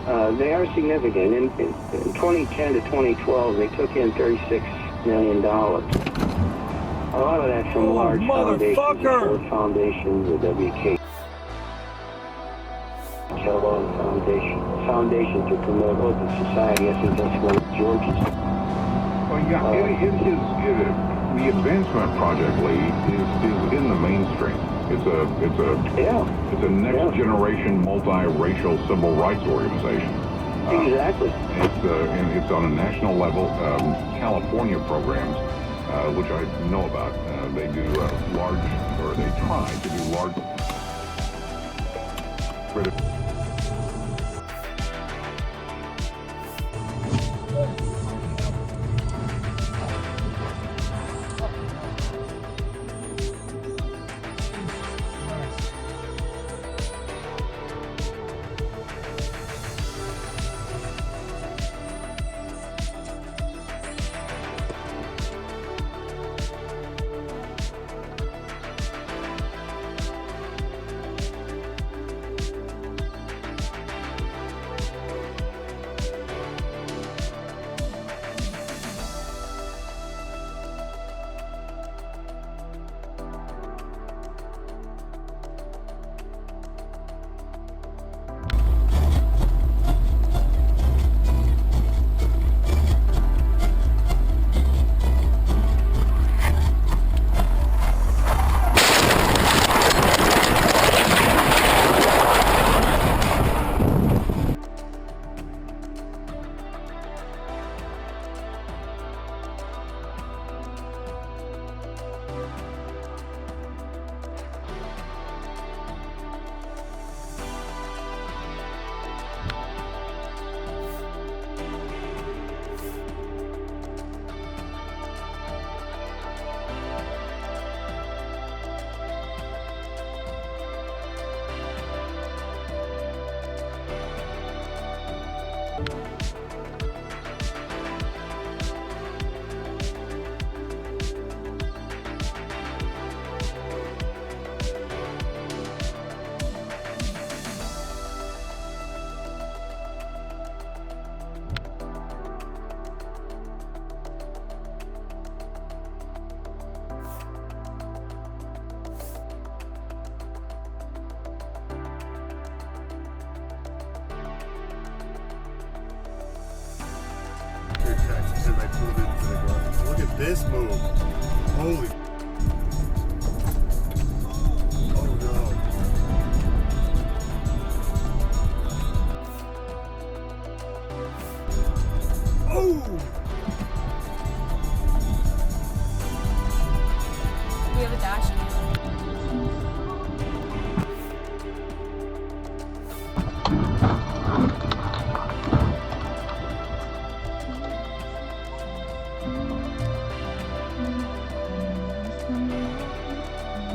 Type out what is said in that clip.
They are significant. In 2010 to 2012, they took in $36 million. A lot of that's from large foundations, the Ford Foundation, the W.K. Kellogg Foundation to promote open society. I think that's one of George's. Well, yeah, the advancement project, Lee, is in the mainstream. It's a next generation multi-racial civil rights organization. Exactly. It's on a national level. California programs, which I know about, they do they try to do large. As I pulled into the garage. Look at this move. Holy